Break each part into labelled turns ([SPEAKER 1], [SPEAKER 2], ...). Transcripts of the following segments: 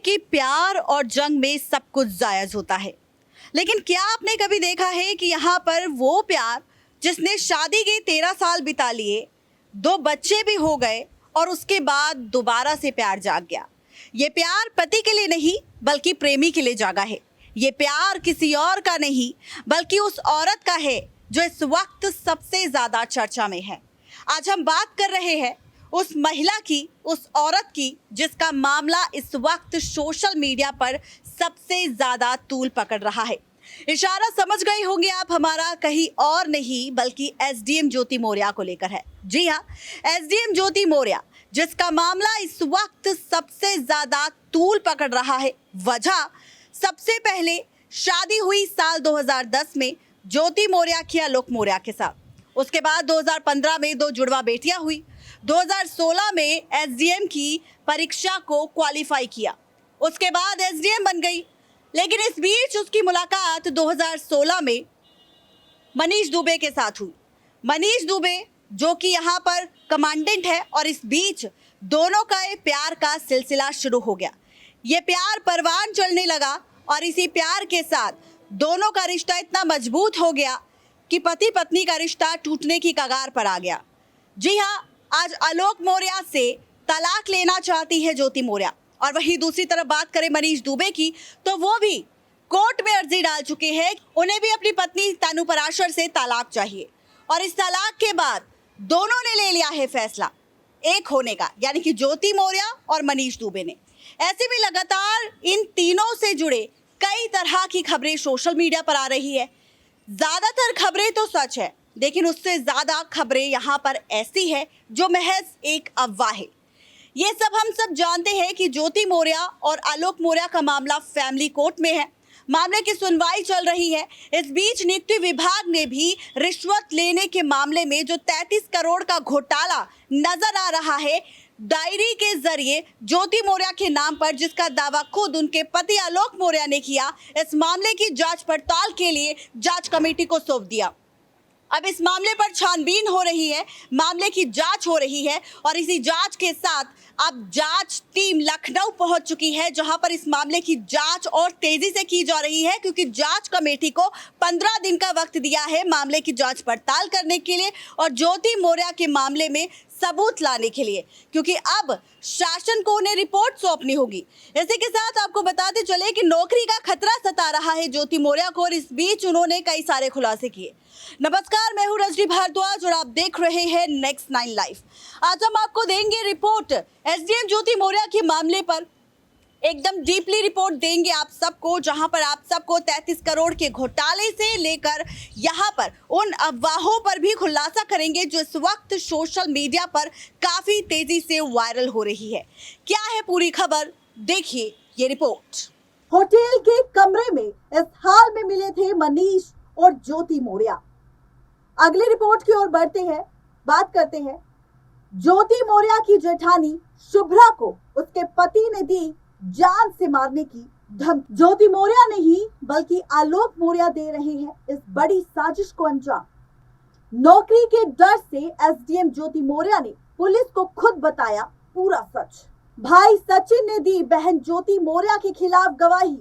[SPEAKER 1] कि प्यार और जंग में सब कुछ जायज होता है, लेकिन क्या आपने कभी देखा है कि यहाँ पर वो प्यार जिसने शादी के 13 साल बिता लिए, 2 बच्चे भी हो गए और उसके बाद दोबारा से प्यार जाग गया। ये प्यार पति के लिए नहीं बल्कि प्रेमी के लिए जागा है। ये प्यार किसी और का नहीं बल्कि उस औरत का है जो इस वक्त सबसे ज्यादा चर्चा में है। आज हम बात कर रहे हैं उस महिला की, उस औरत की जिसका मामला इस वक्त सोशल मीडिया पर सबसे ज्यादा तूल पकड़ रहा है। इशारा समझ गए होंगे आप, हमारा कहीं और नहीं बल्कि एसडीएम ज्योति मौर्य को लेकर है। जी हाँ, एसडीएम ज्योति मौर्य जिसका मामला इस वक्त सबसे ज्यादा तूल पकड़ रहा है। वजह, सबसे पहले शादी हुई साल 2010 में ज्योति मौर्य की आलोक मौर्य के साथ। उसके बाद 2015 में 2 जुड़वा बेटियां हुई। 2016 में एसडीएम की परीक्षा को क्वालिफाई किया, उसके बाद एसडीएम बन गई। लेकिन इस बीच उसकी मुलाकात 2016 में मनीष दुबे के साथ हुई। मनीष दुबे जो कि यहाँ पर कमांडेंट है, और इस बीच दोनों का प्यार का सिलसिला शुरू हो गया। ये प्यार परवान चढ़ने लगा और इसी प्यार के साथ दोनों का रिश्ता इतना मजबूत हो गया कि पति पत्नी का रिश्ता टूटने की कगार पर आ गया। जी हाँ, आज आलोक मौर्य से तलाक लेना चाहती है ज्योति मौर्य। और वहीं दूसरी तरफ बात करें मनीष दुबे की, तो वो भी कोर्ट में अर्जी डाल चुके हैं। उन्हें भी अपनी पत्नी तानू पराशर से तलाक चाहिए, और इस तलाक के बाद दोनों ने ले लिया है फैसला एक होने का, यानी कि ज्योति मौर्य और मनीष दुबे ने। ऐसे भी लगातार इन तीनों से जुड़े कई तरह की खबरें सोशल मीडिया पर आ रही है। ज्यादातर खबरें तो सच है, लेकिन उससे ज्यादा खबरें यहाँ पर ऐसी है जो महज एक अफवाह है। ये सब हम सब जानते हैं कि ज्योति मौर्य और आलोक मौर्य का मामला फैमिली कोर्ट में है। मामले की सुनवाई चल रही है। इस बीच नियुक्ति विभाग ने भी रिश्वत लेने के मामले में जो 33 करोड़ का घोटाला नजर आ रहा है, डायरी के जरिए ज्योति मौर्य के नाम पर, जिसका दावा खुद उनके पति आलोक मौर्य ने किया, इस मामले की जांच पड़ताल के लिए जांच कमेटी को सौंप दिया। अब इस मामले पर छानबीन हो रही है, मामले की जांच हो रही है, और इसी जांच के साथ अब जांच टीम लखनऊ पहुंच चुकी है, जहां पर इस मामले की जांच और तेजी से की जा रही है, क्योंकि जांच कमेटी को 15 दिन का वक्त दिया है मामले की जांच पड़ताल करने के लिए और ज्योति मौर्य के मामले में सबूत लाने के लिए, क्योंकि अब शासन को उन्हें रिपोर्ट सौंपनी होगी। इसी के साथ आपको बताते चले कि नौकरी का खतरा सता रहा है ज्योति मौर्य को, और इस बीच उन्होंने कई सारे खुलासे किए। नमस्कार, मैं हूं रजनी भारद्वाज और आप देख रहे हैं नेक्स्ट 9 लाइव। आज हम आपको देंगे रिपोर्ट एसडीएम ज्योति मौर्य के मामले पर, एकदम डीपली रिपोर्ट देंगे आप सबको, जहां पर आप सबको 33 करोड़ के घोटाले से लेकर यहां पर उन अफवाहों पर भी खुलासा करेंगे जो इस वक्त सोशल मीडिया पर काफी तेजी से वायरल हो रही है। क्या है पूरी खबर, देखिए ये रिपोर्ट।
[SPEAKER 2] होटल के कमरे में इस हाल में मिले थे मनीष और ज्योति मौर्य। अगली रिपोर्ट की ओर बढ़ते हैं, बात करते हैं ज्योति मौर्य की जेठानी शुभ्रा को उसके पति ने दी जान से मारने की धमकी। ज्योति मौर्य नहीं बल्कि आलोक मौर्य दे रहे हैं इस बड़ी साजिश को अंजाम। नौकरी के डर से एसडीएम ज्योति मौर्य ने पुलिस को खुद बताया पूरा सच। भाई सचिन ने दी बहन ज्योति मौर्य के खिलाफ गवाही।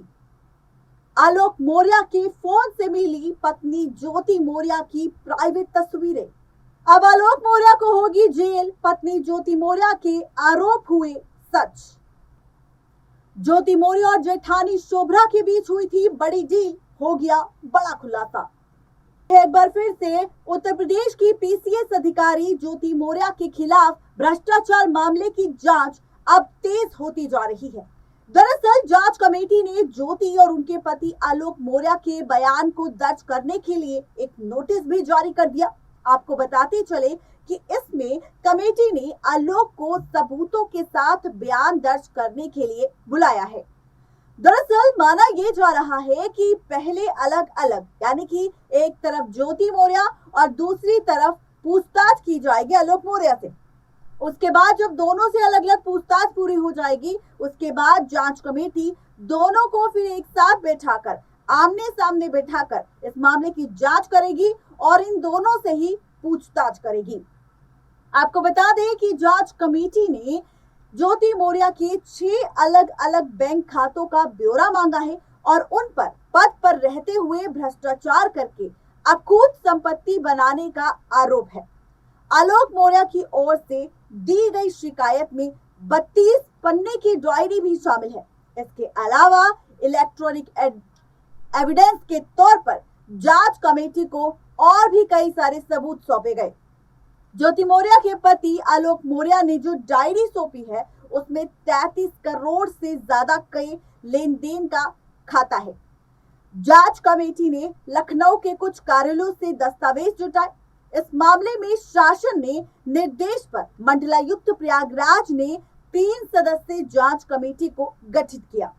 [SPEAKER 2] आलोक मौर्य के फोन से मिली पत्नी ज्योति मौर्य की प्राइवेट तस्वीरें। अब आलोक मौर्य को होगी जेल, पत्नी ज्योति मौर्य के आरोप हुए सच। ज्योति मौर्य और जेठानी शुभ्रा के बीच हुई थी बड़ी डील, हो गया बड़ा खुलासा। एक बार फिर से उत्तर प्रदेश की पीसीएस अधिकारी ज्योति मौर्य के खिलाफ भ्रष्टाचार मामले की जांच अब तेज होती जा रही है। दरअसल जांच कमेटी ने ज्योति और उनके पति आलोक मौर्य के बयान को दर्ज करने के लिए एक नोटिस भी जारी कर दिया। आपको बताते चले कि इसमें कमेटी ने आलोक को सबूतों के साथ बयान दर्ज करने के लिए बुलाया है। दरअसल माना यह जा रहा है कि पहले अलग अलग, यानी कि एक तरफ ज्योति मौर्य और दूसरी तरफ पूछताछ की जाएगी आलोक मौर्य से। उसके बाद जब दोनों से अलग अलग पूछताछ पूरी हो जाएगी, उसके बाद जांच कमेटी दोनों को फिर एक साथ बैठाकर, आमने सामने बैठाकर इस मामले की जांच करेगी और इन दोनों से ही पूछताछ करेगी। आपको बता दें कि जांच कमेटी ने ज्योति मौर्य के 6 अलग अलग बैंक खातों का ब्यौरा मांगा है और उन पर पद पर रहते हुए भ्रष्टाचार करके अकूत संपत्ति बनाने का आरोप है। आलोक मौर्य की ओर से दी गई शिकायत में 32 पन्ने की डायरी भी शामिल है। इसके अलावा इलेक्ट्रॉनिक एविडेंस के तौर पर जांच कमेटी को और भी कई सारे सबूत सौंपे गए। ज्योति मौर्य के पति आलोक मौर्य ने जो डायरी सौंपी है उसमें 33 करोड़ से ज्यादा के लेन देन का खाता है। जांच कमेटी ने लखनऊ के कुछ कार्यालयों से दस्तावेज जुटाए। इस मामले में शासन ने निर्देश पर मंडलायुक्त प्रयागराज ने 3 सदस्यीय जांच कमेटी को गठित किया।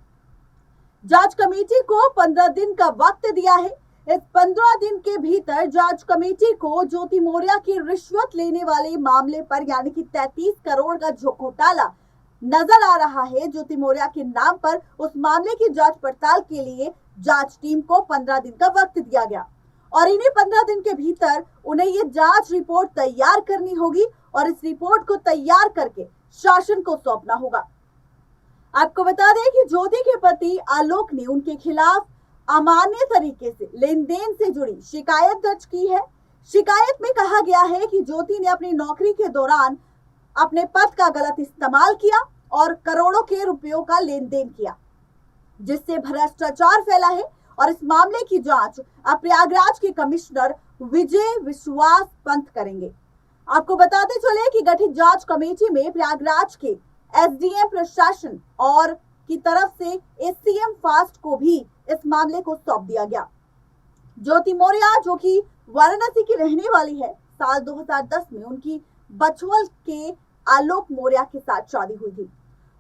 [SPEAKER 2] जांच कमेटी को 15 दिन का वक्त दिया है। इस 15 दिन के भीतर जांच कमेटी को ज्योति मौर्य की रिश्वत लेने वाले मामले पर यानी कि 33 करोड़ का जो घोटाला नजर आ रहा है ज्योति मौर्य के नाम पर, उस मामले की जांच पड़ताल के लिए जांच टीम को 15 दिन का वक्त दिया गया और इन्हीं 15 दिन के भीतर उन्हें ये जांच रिपोर्ट तैयार करनी होगी और इस रिपोर्ट को तैयार करके शासन को सौंपना होगा। आपको बता दें कि ज्योति के पति आलोक ने उनके खिलाफ अमान्य तरीके से लेन देन से जुड़ी शिकायत दर्ज की है। शिकायत में कहा गया है कि ज्योति ने अपनी नौकरी के दौरान अपने पद का गलत इस्तेमाल किया और करोड़ों के रुपयों का लेन देन किया, जिससे भ्रष्टाचार फैला है और इस मामले की जांच अब प्रयागराज के कमिश्नर विजय विश्वास पंत करेंगे। आपको बताते चले कि गठित जांच कमेटी में प्रयागराज के एसडीएम प्रशासन और की तरफ से एससीएम फास्ट को भी इस मामले को सौंप दिया गया। ज्योति मौर्य जो कि वाराणसी की रहने वाली है, साल 2010 में उनकी बछवल के आलोक मौर्य के साथ शादी हुई थी।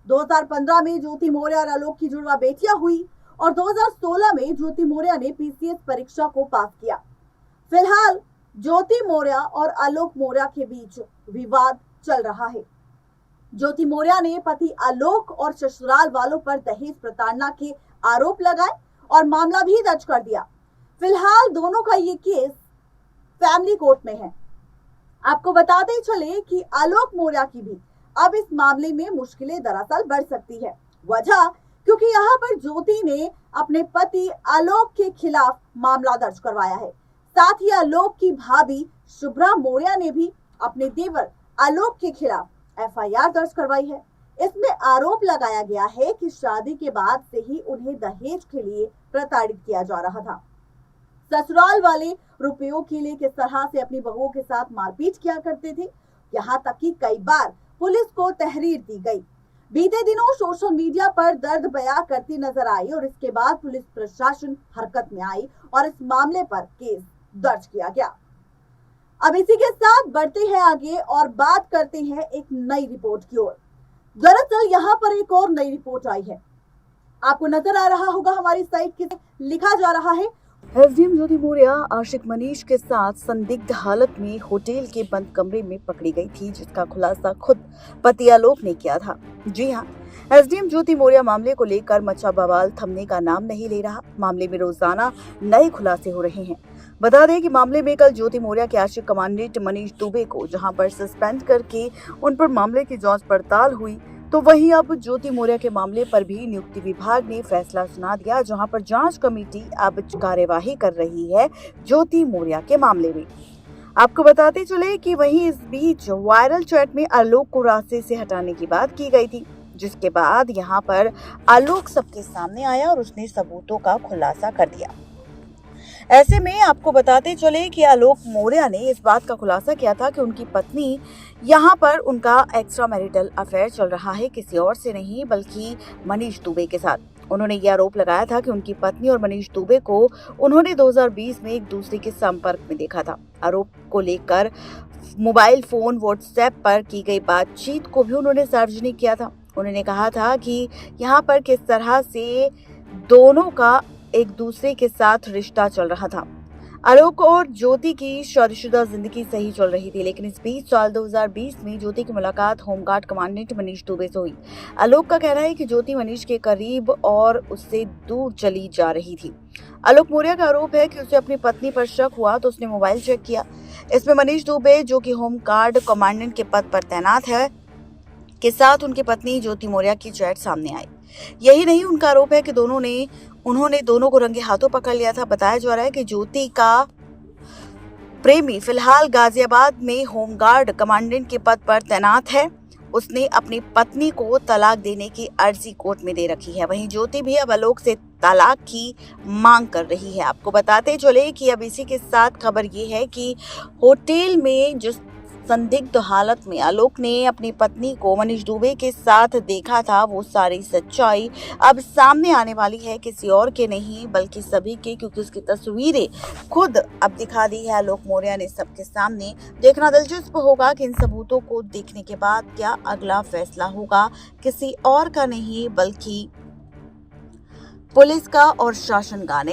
[SPEAKER 2] 2015 में ज्योति मौर्य और आलोक की जुड़वा बेटियां हुई और 2016 में ज्योति मौर्य ने पीसीएस परीक्षा को पास किया। फिलहाल ज्योति मौर्य और आलोक मौर्य के बीच विवाद चल रहा है। ज्योति मौर्य ने पति आलोक और ससुराल वालों पर दहेज प्रताड़ना के आरोप लगाए और मामला भी दर्ज कर दिया। फिलहाल दोनों का ये केस फैमिली कोर्ट में है। आपको बताते चले कि आलोक मौर्य की भी अब इस मामले में मुश्किलें दरअसल बढ़ सकती है। वजह क्योंकि यहाँ पर ज्योति ने अपने पति आलोक के खिलाफ मामला दर्ज करवाया है। साथ ही आलोक की भाभी शुभ्रा मौर्य ने भी अपने देवर आलोक के खिलाफ एफआईआर दर्ज करवाई है। इसमें आरोप लगाया गया है कि शादी के बाद से ही उन्हें दहेज के लिए प्रताड़ित किया जा रहा था। ससुराल वाले रुपयों के लिए किस तरह से अपनी बहुओं के साथ मारपीट किया करते थे, यहाँ तक कि कई बार पुलिस को तहरीर दी गई। बीते दिनों सोशल मीडिया पर दर्द बयां करती नजर आई और इसके बाद पुलिस प्रशासन हरकत में आई और इस मामले पर केस दर्ज किया गया। अब इसी के साथ बढ़ते हैं आगे और बात करते हैं एक नई रिपोर्ट की ओर। दरअसल यहाँ पर एक और नई रिपोर्ट आई है, आपको नजर आ रहा होगा हमारी साइट के लिखा जा रहा है, एसडीएम ज्योति मौर्य आशिक मनीष के साथ संदिग्ध हालत में होटल के बंद कमरे में पकड़ी गई थी, जिसका खुलासा खुद पति आलोक ने किया था। जी हाँ, एसडीएम ज्योति मौर्य मामले को लेकर मचा बवाल थमने का नाम नहीं ले रहा। मामले में रोजाना नए खुलासे हो रहे हैं। बता दें कि मामले में कल ज्योति मौर्य के आशिक कमांडेंट मनीष दुबे को जहां पर सस्पेंड करके उन पर मामले की जांच पड़ताल हुई, तो वहीं अब ज्योति मौर्य के मामले पर भी नियुक्ति विभाग ने फैसला सुना दिया, जहां पर जांच कमेटी अब कार्यवाही कर रही है ज्योति मौर्य के मामले में। आपको बताते चले कि वहीं इस बीच वायरल चैट में आलोक को रास्ते से हटाने की बात की गई थी, जिसके बाद यहां पर आलोक सबके सामने आया और उसने सबूतों का खुलासा कर दिया। ऐसे में आपको बताते चले कि आलोक मौर्य ने इस बात का खुलासा किया था कि उनकी पत्नी यहाँ पर उनका एक्स्ट्रा मैरिटल अफेयर चल रहा है, किसी और से नहीं बल्कि मनीष दुबे के साथ। उन्होंने ये आरोप लगाया था कि उनकी पत्नी और मनीष दुबे को उन्होंने 2020 में एक दूसरे के संपर्क में देखा था। आरोप को लेकर मोबाइल फोन व्हाट्सएप पर की गई बातचीत को भी उन्होंने सार्वजनिक किया था। उन्होंने कहा था कि यहाँ पर किस तरह से दोनों का एक दूसरे के साथ रिश्ता चल रहा था। आलोक और ज्योति की शादीशुदा जिंदगी सही चल रही थी, लेकिन इस बीच साल 2020 में ज्योति की मुलाकात होमगार्ड कमांडेंट मनीष दुबे से हुई। आलोक का कहना है कि ज्योति मनीष के करीब और उससे दूर चली जा रही थी। आलोक मौर्य का आरोप है कि उसे अपनी पत्नी पर शक हुआ तो उसने मोबाइल चेक किया। इसमें मनीष दुबे, जो कि होमगार्ड कमांडेंट के पद पर तैनात है,
[SPEAKER 1] के साथ उनकी पत्नी ज्योति मौर्य की चैट सामने आई। यही नहीं, उनका आरोप है कि उन्होंने दोनों को रंगे हाथों पकड़ लिया था। बताया जा रहा है कि ज्योति का प्रेमी फिलहाल गाजियाबाद में होमगार्ड कमांडेंट के पद पर तैनात है। उसने अपनी पत्नी को तलाक देने की अर्जी कोर्ट में दे रखी है। वहीं ज्योति भी अब आलोक से तलाक की मांग कर रही है। आपको बताते चले कि अब इसी के साथ खबर ये है कि होटल में जिस संदिग्ध हालत में आलोक ने अपनी पत्नी को मनीष दुबे के साथ देखा था, वो सारी सच्चाई अब सामने आने वाली है, किसी और के नहीं बल्कि सभी के, क्योंकि उसकी तस्वीरें खुद अब दिखा दी है आलोक मौर्य ने सबके सामने। देखना दिलचस्प होगा कि इन सबूतों को देखने के बाद क्या अगला फैसला होगा, किसी और का नहीं बल्कि पुलिस का और शासन का।